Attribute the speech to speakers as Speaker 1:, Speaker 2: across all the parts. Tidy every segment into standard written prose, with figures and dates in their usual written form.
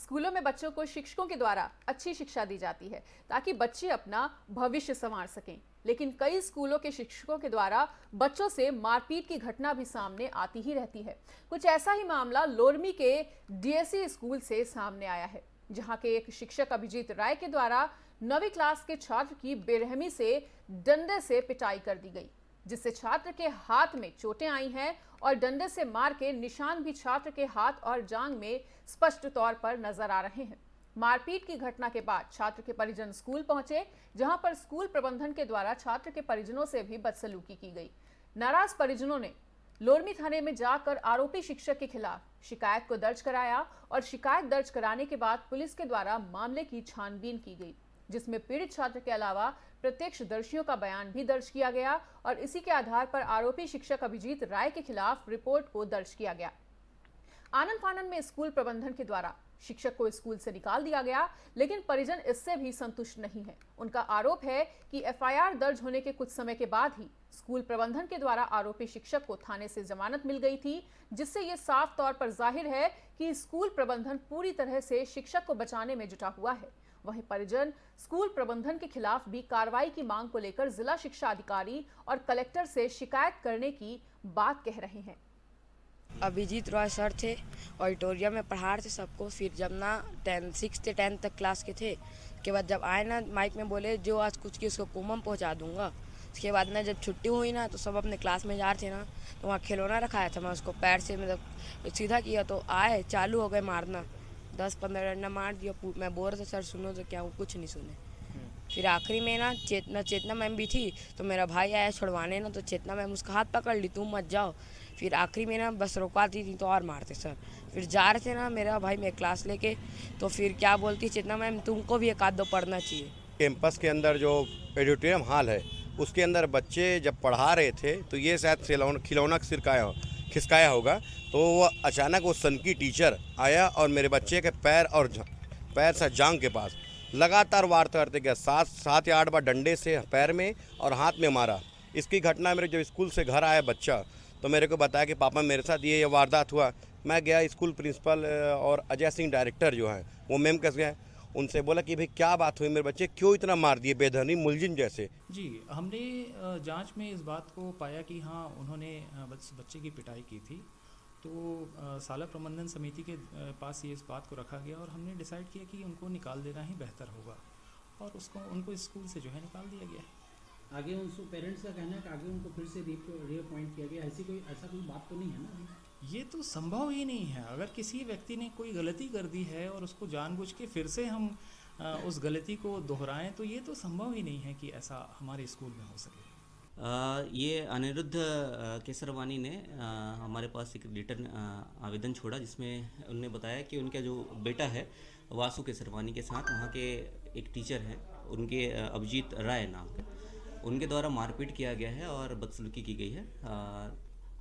Speaker 1: स्कूलों में बच्चों को शिक्षकों के द्वारा अच्छी शिक्षा दी जाती है ताकि बच्चे अपना भविष्य संवार सकें। लेकिन कई स्कूलों के शिक्षकों के द्वारा बच्चों से मारपीट की घटना भी सामने आती ही रहती है। कुछ ऐसा ही मामला लोरमी के डीएससी स्कूल से सामने आया है, जहां के एक शिक्षक अभिजीत राय के द्वारा 9वीं क्लास के छात्र की बेरहमी से डंडे से पिटाई कर दी गई, जिससे छात्र के हाथ में चोटें आई हैं और डंडे से मार के निशान भी छात्र के हाथ और जांघ में स्पष्ट तौर पर नजर आ रहे हैं। मारपीट की घटना के बाद छात्र के परिजन स्कूल पहुंचे, जहां पर स्कूल प्रबंधन के द्वारा छात्र के परिजनों से भी बदसलूकी की गई। नाराज परिजनों ने लोरमी थाने में जाकर आरोपी शिक्षक के खिलाफ शिकायत को दर्ज कराया और शिकायत दर्ज कराने के बाद पुलिस के द्वारा मामले की छानबीन की गई, जिसमें पीड़ित छात्र के अलावा प्रत्यक्षदर्शियों का बयान भी दर्ज किया गया और इसी के आधार पर आरोपी शिक्षक अभिजीत राय के खिलाफ रिपोर्ट को दर्ज किया गया। आनन फानन में स्कूल प्रबंधन के द्वारा शिक्षक को स्कूल से निकाल दिया गया, लेकिन परिजन इससे भी संतुष्ट नहीं है। उनका आरोप है कि एफआईआर दर्ज होने के कुछ समय के बाद ही स्कूल प्रबंधन के द्वारा आरोपी शिक्षक को थाने से जमानत मिल गई थी, जिससे ये साफ तौर पर जाहिर है कि स्कूल प्रबंधन पूरी तरह से शिक्षक को बचाने में जुटा हुआ है। वहीं परिजन स्कूल प्रबंधन के खिलाफ भी कार्रवाई की मांग को लेकर जिला शिक्षा अधिकारी और कलेक्टर से शिकायत करने की बात कह रहे हैं।
Speaker 2: अभिजीत रॉय सर थे, ऑडिटोरियम में पढ़ा रहे थे सबको। फिर जब ना 6 से 10 तक क्लास के थे, उसके बाद जब आए ना माइक में बोले जो आज कुछ की उसको कुमम पहुंचा दूंगा। उसके बाद ना जब छुट्टी हुई ना तो सब अपने क्लास में जा रहे थे ना, तो वहाँ खिलौना रखाया था, मैं उसको पैर से मतलब सीधा किया तो आए चालू हो गए मारना। 10-15 डंडा मार दिया। मैं बोल रहा था सर सुनो तो क्या, वो कुछ नहीं सुने। फिर आखिरी में ना चेतना मैम भी थी, तो मेरा भाई आया छुड़वाने ना, तो चेतना मैम उसका हाथ पकड़ ली, तुम मत जाओ। फिर आखिरी में ना बस रुकवाती थी तो और मारते सर। फिर जा रहे थे ना मेरा भाई मैं क्लास लेके, तो फिर क्या बोलती चेतना मैम तुमको भी एक आध दो पढ़ना चाहिए।
Speaker 3: कैंपस के अंदर जो ऑडिटोरियम हॉल है उसके अंदर बच्चे जब पढ़ा रहे थे तो ये शायद खिलौना खिसकाया होगा, तो वो अचानक वो सन की टीचर आया और मेरे बच्चे के पैर से जांघ के पास लगातार वार करते गया। 7 या 8 बार डंडे से पैर में और हाथ में मारा। इसकी घटना मेरे जब स्कूल से घर आया बच्चा तो मेरे को बताया कि पापा मेरे साथ ये वारदात हुआ। मैं गया, स्कूल प्रिंसिपल और अजय सिंह डायरेक्टर जो हैं वो मैम कस गए, उनसे बोला कि भाई क्या बात हुई, मेरे बच्चे क्यों इतना मार दिए बेधर्मी मुलजिम जैसे।
Speaker 4: जी, हमने जांच में इस बात को पाया कि हाँ उन्होंने बच्चे की पिटाई की थी। तो शाला प्रबंधन समिति के पास ये इस बात को रखा गया और हमने डिसाइड किया कि उनको निकाल देना ही बेहतर होगा और उनको स्कूल से जो है निकाल दिया गया है।
Speaker 5: आगे उनको पेरेंट्स का कहना है कि आगे उनको फिर से रीअपॉइंट किया गया, ऐसा कोई बात तो नहीं है ना?
Speaker 4: ये तो संभव ही नहीं है। अगर किसी व्यक्ति ने कोई गलती कर दी है और उसको जानबूझ के फिर से हम उस गलती को दोहराएं, तो ये तो संभव ही नहीं है कि ऐसा हमारे स्कूल में हो सके।
Speaker 6: ये अनिरुद्ध केसरवानी ने हमारे पास एक रिटर्न आवेदन छोड़ा, जिसमें उन्होंने बताया कि उनका जो बेटा है वासु केसरवानी के साथ वहाँ के एक टीचर हैं, उनके अभिजीत राय नाम है, उनके द्वारा मारपीट किया गया है और बदसलूकी की गई है।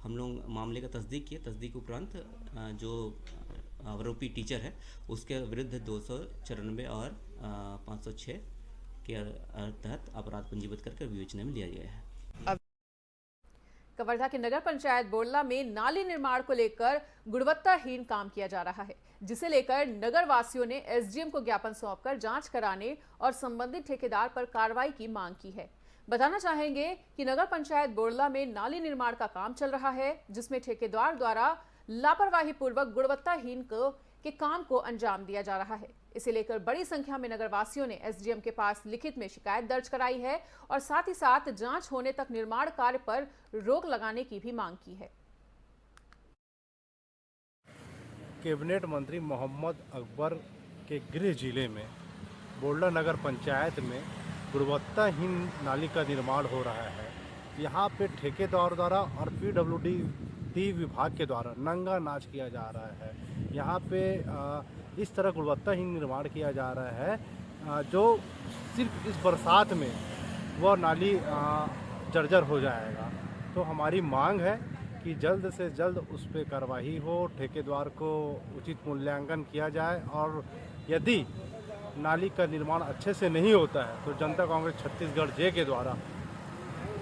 Speaker 6: हम लोग मामले का तस्दीक किए। तस्दीक उपरांत जो आरोपी टीचर है उसके विरुद्ध 294 और 506 के तहत अपराध पंजीबद्ध करके विवेचना में लिया गया है।
Speaker 1: कवर्धा के नगर पंचायत बोड़ला में नाली निर्माण को लेकर गुणवत्ताहीन काम किया जा रहा है, जिसे लेकर नगर वासियों ने एसडीएम को ज्ञापन सौंपकर जांच कराने और संबंधित ठेकेदार पर कार्रवाई की मांग की है। बताना चाहेंगे कि नगर पंचायत बोड़ला में नाली निर्माण का काम चल रहा है, जिसमें ठेकेदार द्वारा लापरवाही पूर्वक गुणवत्ताहीन के काम को अंजाम दिया जा रहा है। इसे लेकर बड़ी संख्या में नगर वासियों ने एसडीएम के पास लिखित में शिकायत दर्ज कराई है और साथ ही साथ जांच होने तक निर्माण कार्य पर रोक लगाने की भी मांग की है।
Speaker 7: कैबिनेट मंत्री मोहम्मद अकबर के गृह जिले में बोड़ला नगर पंचायत में गुणवत्ताहीन नाली का निर्माण हो रहा है। यहाँ पे ठेकेदार द्वारा और पीडब्ल्यूडी विभाग के द्वारा नंगा नाच किया जा रहा है। यहाँ पे इस तरह गुणवत्ताहीन निर्माण किया जा रहा है जो सिर्फ इस बरसात में वह नाली जर्जर हो जाएगा। तो हमारी मांग है कि जल्द से जल्द उस पर कार्रवाई हो, ठेकेदार को उचित मूल्यांकन किया जाए और यदि नाली का निर्माण अच्छे से नहीं होता है तो जनता कांग्रेस छत्तीसगढ़ जे के द्वारा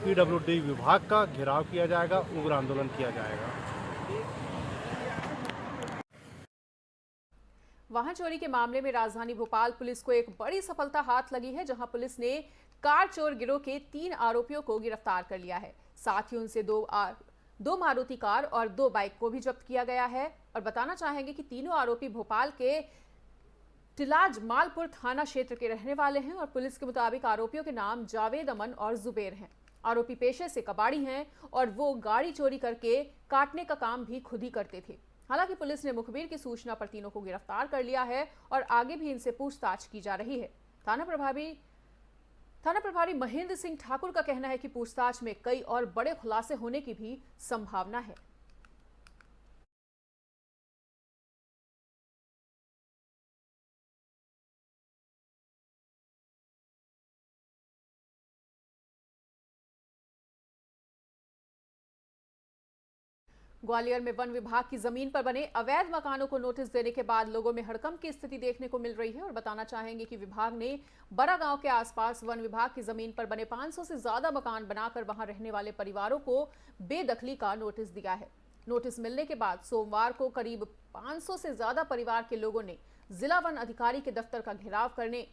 Speaker 7: पीडब्ल्यूडी विभाग का घेराव किया जाएगा, उग्र आंदोलन किया जाएगा।
Speaker 1: वाहन चोरी के मामले में राजधानी भोपाल पुलिस को एक बड़ी सफलता हाथ लगी है, जहां पुलिस ने कार चोर गिरोह के 3 आरोपियों को गिरफ्तार कर लिया है। साथ ही उनसे दो मारुति कार और 2 बाइक को भी जब्त किया गया है। और बताना चाहेंगे कि तीनों आरोपी भोपाल के टिलाज मालपुर थाना क्षेत्र के रहने वाले हैं और पुलिस के मुताबिक आरोपियों के नाम जावेद, अमन और जुबेर हैं। आरोपी पेशे से कबाड़ी हैं और वो गाड़ी चोरी करके काटने का काम भी खुद ही करते थे। हालांकि पुलिस ने मुखबिर की सूचना पर तीनों को गिरफ्तार कर लिया है और आगे भी इनसे पूछताछ की जा रही है। थाना प्रभारी महेंद्र सिंह ठाकुर का कहना है कि पूछताछ में कई और बड़े खुलासे होने की भी संभावना है। ग्वालियर में वन विभाग की जमीन पर बने अवैध मकानों को नोटिस देने के बाद लोगों में हड़कंप की स्थिति देखने को मिल रही है। और बताना चाहेंगे कि विभाग ने बड़ा गांव के आसपास वन विभाग की जमीन पर बने 500 से ज्यादा मकान बनाकर वहां रहने वाले परिवारों को बेदखली का नोटिस दिया है। नोटिस मिलने के बाद सोमवार को करीब 500 से ज्यादा परिवार के लोगों ने जिला वन अधिकारी के दफ्तर का घेराव करने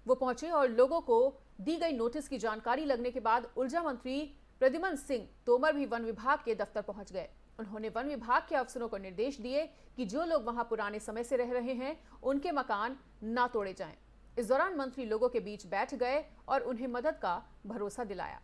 Speaker 1: वो पहुंचे और लोगों को दी गई नोटिस की जानकारी लगने के बाद ऊर्जा मंत्री प्रद्युम्न सिंह तोमर भी वन विभाग के दफ्तर पहुंच गए। उन्होंने वन विभाग के अफसरों को निर्देश दिए कि जो लोग वहां पुराने समय से रह रहे हैं उनके मकान ना तोड़े जाएं। इस दौरान मंत्री लोगों के बीच बैठ गए और उन्हें मदद का भरोसा दिलाया।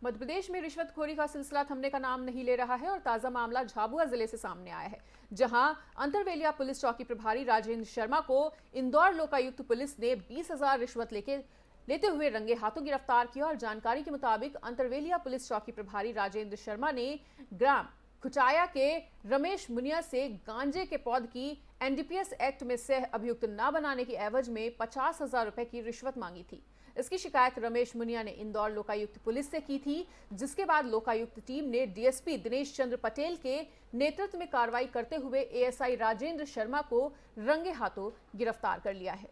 Speaker 1: मध्य प्रदेश में रिश्वतखोरी का सिलसिला थमने का नाम नहीं ले रहा है और ताजा मामला झाबुआ जिले से सामने आया है, जहां अंतरवेलिया पुलिस चौकी प्रभारी राजेंद्र शर्मा को इंदौर लोकायुक्त पुलिस ने 20,000 रिश्वत लेते हुए रंगे हाथों गिरफ्तार किया। और जानकारी के मुताबिक अंतरवेलिया पुलिस चौकी प्रभारी राजेंद्र शर्मा ने ग्राम खुटाया के रमेश मुनिया से गांजे के पौध की एनडीपीएस एक्ट में सह अभियुक्त न बनाने की एवज में 50,000 रुपए की रिश्वत मांगी थी। इसकी शिकायत रमेश मुनिया ने इंदौर लोकायुक्त पुलिस से की थी, जिसके बाद लोकायुक्त टीम ने डीएसपी दिनेश चंद्र पटेल के नेतृत्व में कार्रवाई करते हुए एएसआई राजेंद्र शर्मा को रंगे हाथों गिरफ्तार कर लिया है।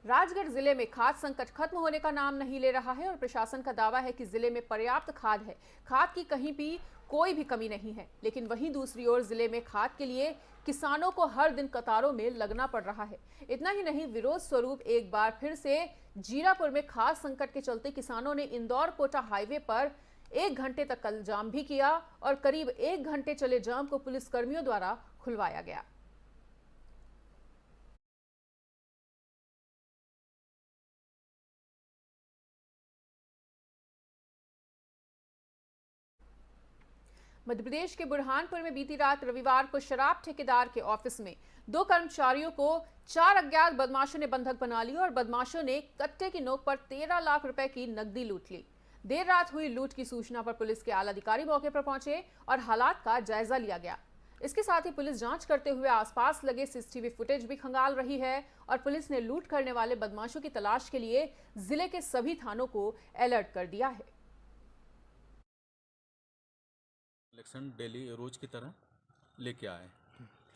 Speaker 1: राजगढ़ जिले में खाद संकट खत्म होने का नाम नहीं ले रहा है और प्रशासन का दावा है कि जिले में पर्याप्त खाद है, खाद की कहीं भी कोई भी कमी नहीं है। लेकिन वहीं दूसरी ओर जिले में खाद के लिए किसानों को हर दिन कतारों में लगना पड़ रहा है। इतना ही नहीं, विरोध स्वरूप एक बार फिर से जीरापुर में खाद संकट के चलते किसानों ने इंदौर कोटा हाईवे पर 1 घंटे तक कल जाम भी किया और करीब 1 घंटे चले जाम को पुलिस कर्मियों द्वारा खुलवाया गया। मध्य प्रदेश के बुरहानपुर में बीती रात रविवार को शराब ठेकेदार के ऑफिस में 2 कर्मचारियों को 4 अज्ञात बदमाशों ने बंधक बना लिया और बदमाशों ने कट्टे की नोक पर 13 लाख रुपए की नकदी लूट ली। देर रात हुई लूट की सूचना पर पुलिस के आला अधिकारी मौके पर पहुंचे और हालात का जायजा लिया गया। इसके साथ ही पुलिस जांच करते हुए आसपास लगे सीसीटीवी फुटेज भी खंगाल रही है और पुलिस ने लूट करने वाले बदमाशों की तलाश के लिए जिले के सभी थानों को अलर्ट कर दिया है।
Speaker 8: कलेक्शन डेली रोज की तरह लेके आए।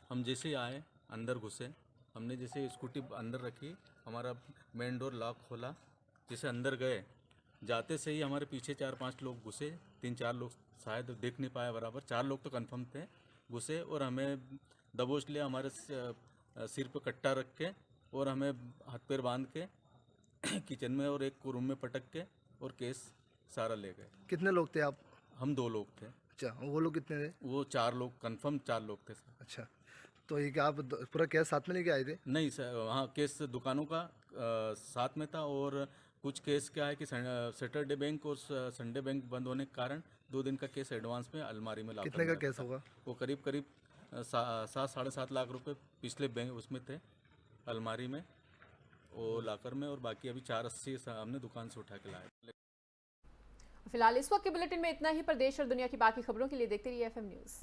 Speaker 8: हम जैसे ही आए अंदर घुसे, हमने जैसे स्कूटी अंदर रखी, हमारा मेन डोर लॉक खोला, जैसे अंदर गए जाते से ही हमारे पीछे 4-5 लोग घुसे, 3-4 लोग शायद देख नहीं पाए बराबर, 4 लोग तो कंफर्म थे, घुसे और हमें दबोच लिया, हमारे सिर पे कट्टा रख के और हमें हाथ पैर बांध के किचन में और एक रूम में पटक के और केस सारा ले गए।
Speaker 9: कितने लोग थे आप?
Speaker 8: हम 2 लोग थे।
Speaker 9: अच्छा, वो लोग कितने थे?
Speaker 8: वो 4 लोग, कंफर्म 4 लोग थे सर।
Speaker 9: अच्छा, तो ये क्या आप पूरा केस साथ में लेके आए थे?
Speaker 8: नहीं सर, वहाँ केस दुकानों का साथ में था और कुछ केस क्या है कि सैटरडे बैंक और संडे बैंक बंद होने के कारण 2 दिन का केस एडवांस में अलमारी में लाकर।
Speaker 9: कितने का केस होगा?
Speaker 8: वो करीब 7-7.5 लाख रुपए पिछले बैंक उसमें थे अलमारी में, वो लाकर में, और बाकी अभी 480 हमने दुकान से उठा के लाए।
Speaker 1: फिलहाल इस वक्त के बुलेटिन में इतना ही। पर देश और दुनिया की बाकी खबरों के लिए देखते रहिए FM न्यूज़।